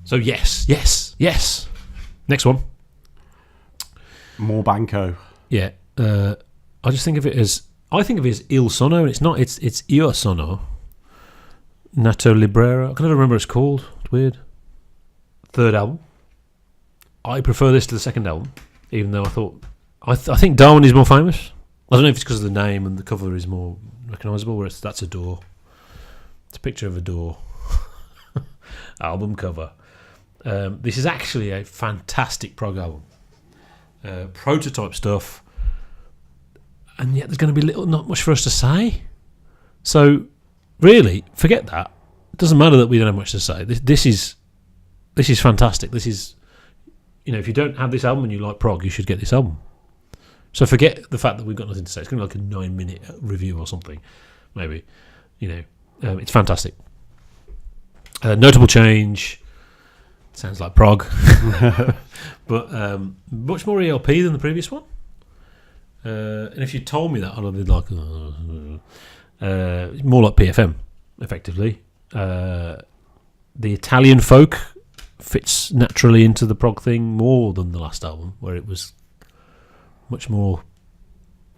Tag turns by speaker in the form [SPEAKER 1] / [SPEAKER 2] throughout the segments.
[SPEAKER 1] So yes. Next one.
[SPEAKER 2] More Banco.
[SPEAKER 1] Yeah. I just think of it as Il Sono, and it's not. It's Io Sono Nato Libero. I can never remember what it's called. It's weird. Third album. I prefer this to the second album, even though I think Darwin is more famous. I don't know if it's because of the name and the cover is more recognisable, whereas that's a door. It's a picture of a door. Album cover. This is actually a fantastic prog album. Prototype stuff, and yet there's going to be not much for us to say. So, really, forget that. It doesn't matter that we don't have much to say. This is fantastic. This is, if you don't have this album and you like prog, you should get this album. So forget the fact that we've got nothing to say. It's going to be like a 9-minute review or something, maybe. It's fantastic. Notable change. Sounds like prog. But much more ELP than the previous one. And if you told me that, I'd have been like, more like PFM, effectively. The Italian folk fits naturally into the prog thing more than the last album, where it was much more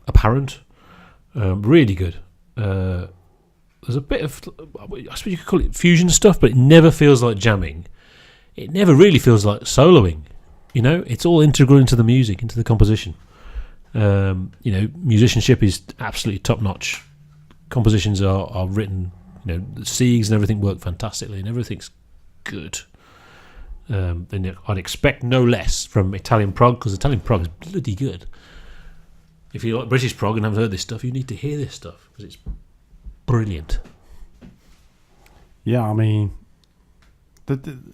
[SPEAKER 1] apparent. Really good. There's a bit of, I suppose you could call it fusion stuff, but it never feels like jamming. It never really feels like soloing. It's all integral into the music, into the composition. Musicianship is absolutely top notch. Compositions are written, the Siegs and everything work fantastically, and everything's good. And I'd expect no less from Italian prog, because Italian prog is bloody good. If you like British prog and haven't heard this stuff, you need to hear this stuff, because it's brilliant.
[SPEAKER 2] Yeah, I mean,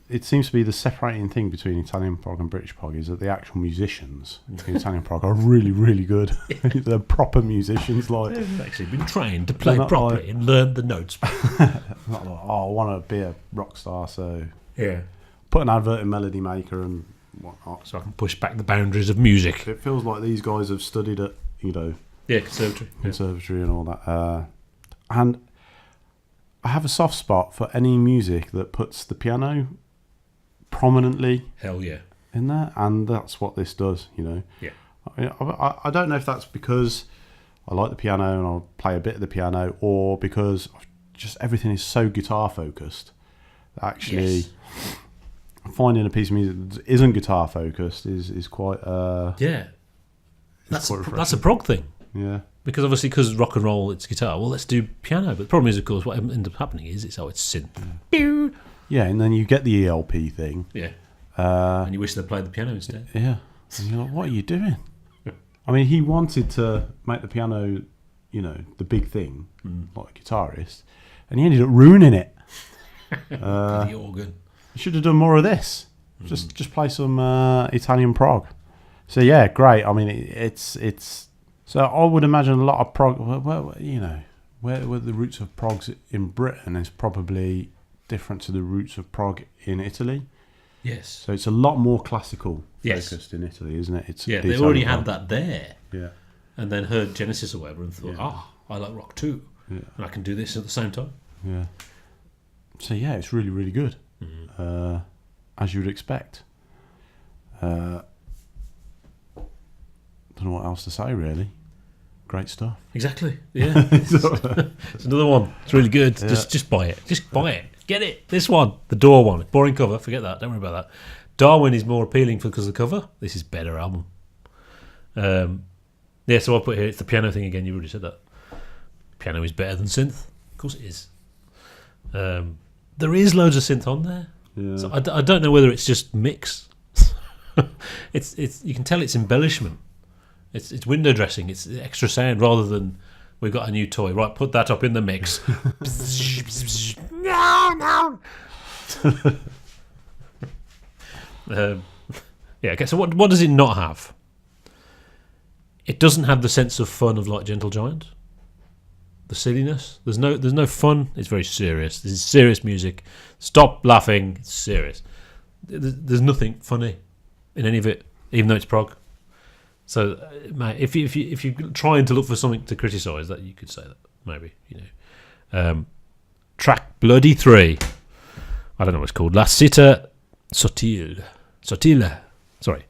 [SPEAKER 2] it seems to be the separating thing between Italian prog and British prog is that the actual musicians in Italian prog are really, really good. They're proper musicians.
[SPEAKER 1] They've actually been trained to play properly and learn the notes.
[SPEAKER 2] Not like, I want to be a rock star, so put an advert in Melody Maker and whatnot,
[SPEAKER 1] so I can push back the boundaries of music.
[SPEAKER 2] It feels like these guys have studied at conservatory and all that. And I have a soft spot for any music that puts the piano prominently in there, and that's what this does, I don't know if that's because I like the piano and I'll play a bit of the piano, or because just everything is so guitar focused. Actually, finding a piece of music that isn't guitar focused is quite
[SPEAKER 1] that's a prog thing.
[SPEAKER 2] Yeah.
[SPEAKER 1] Because obviously, because rock and roll, it's guitar. Well, let's do piano. But the problem is, of course, what ends up happening is it's synth.
[SPEAKER 2] Yeah, and then you get the ELP thing.
[SPEAKER 1] Yeah. And you wish they'd played the piano instead.
[SPEAKER 2] Yeah. And you're like, what are you doing? I mean, he wanted to make the piano, the big thing, like a guitarist, and he ended up ruining it.
[SPEAKER 1] The organ.
[SPEAKER 2] You should have done more of this. Just play some Italian prog. So yeah, great. I mean, it's. So I would imagine a lot of prog, where the roots of progs in Britain is probably different to the roots of prog in Italy.
[SPEAKER 1] Yes.
[SPEAKER 2] So it's a lot more classical focused in Italy, isn't it?
[SPEAKER 1] They already had that there.
[SPEAKER 2] Yeah.
[SPEAKER 1] And then heard Genesis or whatever and thought, I like rock too. Yeah. And I can do this at the same time.
[SPEAKER 2] Yeah. So yeah, it's really, really good. As you would expect. Don't know what else to say, really. Great stuff.
[SPEAKER 1] Exactly. Yeah. It's another one. It's really good. Yeah. Just buy it. Just buy it. Get it. This one. The Door one. Boring cover. Forget that. Don't worry about that. Darwin is more appealing because of the cover. This is better album. So I'll put here, it's the piano thing again. You already said that. Piano is better than synth. Of course it is. There is loads of synth on there. Yeah. So I don't know whether it's just mix. It's you can tell it's embellishment. It's window dressing. It's extra sound rather than we've got a new toy. Right, put that up in the mix. No. Okay. So what does it not have? It doesn't have the sense of fun of like Gentle Giant. The silliness. There's no fun. It's very serious. This is serious music. Stop laughing. It's serious. There's nothing funny in any of it, even though it's prog. So, mate, if you're trying to look for something to criticise, that you could say that maybe track bloody 3. I don't know what it's called. La città sottile. Sorry,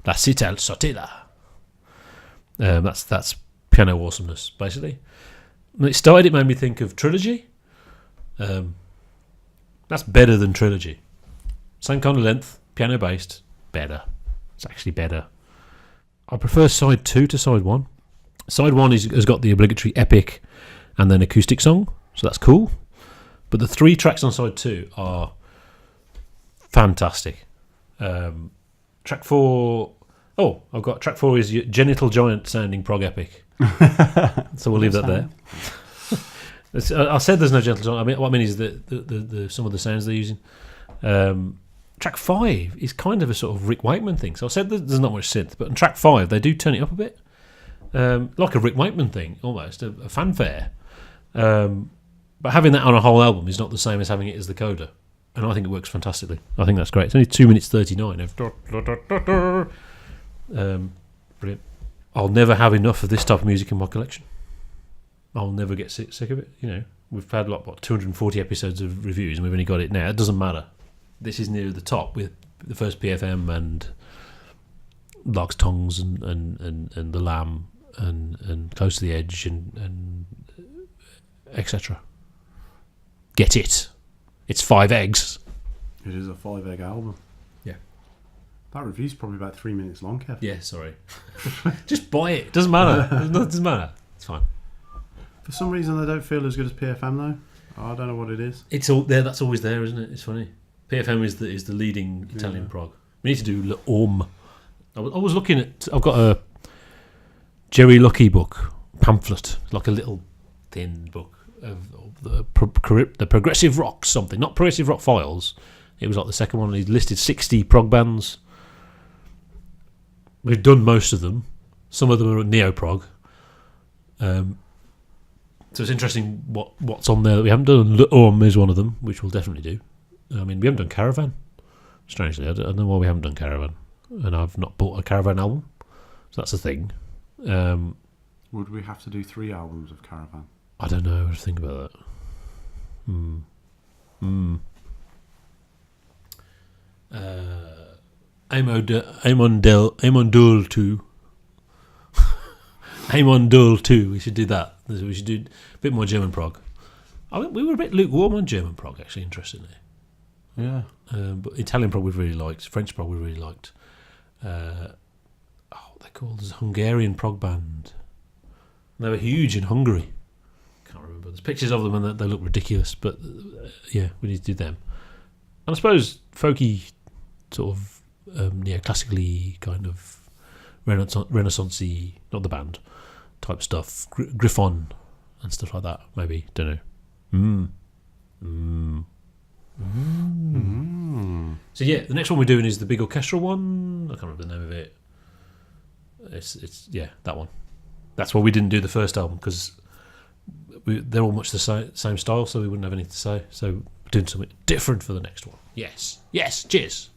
[SPEAKER 1] la città sottile. That's piano awesomeness, basically. When it started, it made me think of Trilogy. That's better than Trilogy. Same kind of length, piano based, better. It's actually better. I prefer side 2 to side 1. Side 1 has got the obligatory epic and then acoustic song, so that's cool. But the 3 tracks on side 2 are fantastic. Track 4... Oh, I've got track 4 is your genital giant sounding prog epic. So we'll leave that there. I said there's no genital giant. I mean, what I mean is the some of the sounds they're using. Track 5 is kind of a sort of Rick Wakeman thing. So I said there's not much synth, but on track 5 they do turn it up a bit, like a Rick Wakeman thing almost, a fanfare. But having that on a whole album is not the same as having it as the coda, and I think it works fantastically. I think that's great. It's only 2 minutes 39 of brilliant. I'll never have enough of this type of music in my collection. I'll never get sick of it. You know, we've had 240 episodes of reviews and we've only got it now. It doesn't matter. This is near the top with the first PFM and Lark's Tongues and The Lamb and Close to the Edge and etc. Get it. It's 5 eggs.
[SPEAKER 2] It is a 5-egg album.
[SPEAKER 1] Yeah.
[SPEAKER 2] That review's probably about 3 minutes long, Kev.
[SPEAKER 1] Yeah, sorry. Just buy it. Doesn't matter. It doesn't matter. It's fine.
[SPEAKER 2] For some reason, they don't feel as good as PFM, though. I don't know what it is.
[SPEAKER 1] It's all there. That's always there, isn't it? It's funny. PFM is the leading Italian prog. We need to do L'Homme. I was looking at... I've got a Jerry Lucky book, pamphlet, like a little thin book of the progressive rock something. Not progressive rock files. It was like the second one. He listed 60 prog bands. We've done most of them. Some of them are neo-prog. So it's interesting what's on there that we haven't done. L'Homme is one of them, which we'll definitely do. I mean, we haven't done Caravan. Strangely, I don't know why we haven't done Caravan. And I've not bought a Caravan album. So that's a thing.
[SPEAKER 2] Would we have to do 3 albums of Caravan?
[SPEAKER 1] I don't know. What to think about that. Amondul 2. Amondul 2. We should do that. We should do a bit more German prog. I mean, we were a bit lukewarm on German prog, actually, interestingly.
[SPEAKER 2] Yeah.
[SPEAKER 1] But Italian prog we really liked. French prog we really liked. They're called this Hungarian prog band. They were huge in Hungary. Can't remember. There's pictures of them and they look ridiculous. But yeah, we need to do them. And I suppose folky, sort of neoclassically kind of Renaissance-y, not the band, type stuff. Griffon and stuff like that. Maybe, don't know. So yeah, the next one we're doing is the big orchestral one. I can't remember the name of it. It's that one. That's why we didn't do the first album, because they're all much the same style, so we wouldn't have anything to say. So we're doing something different for the next one. Yes, cheers.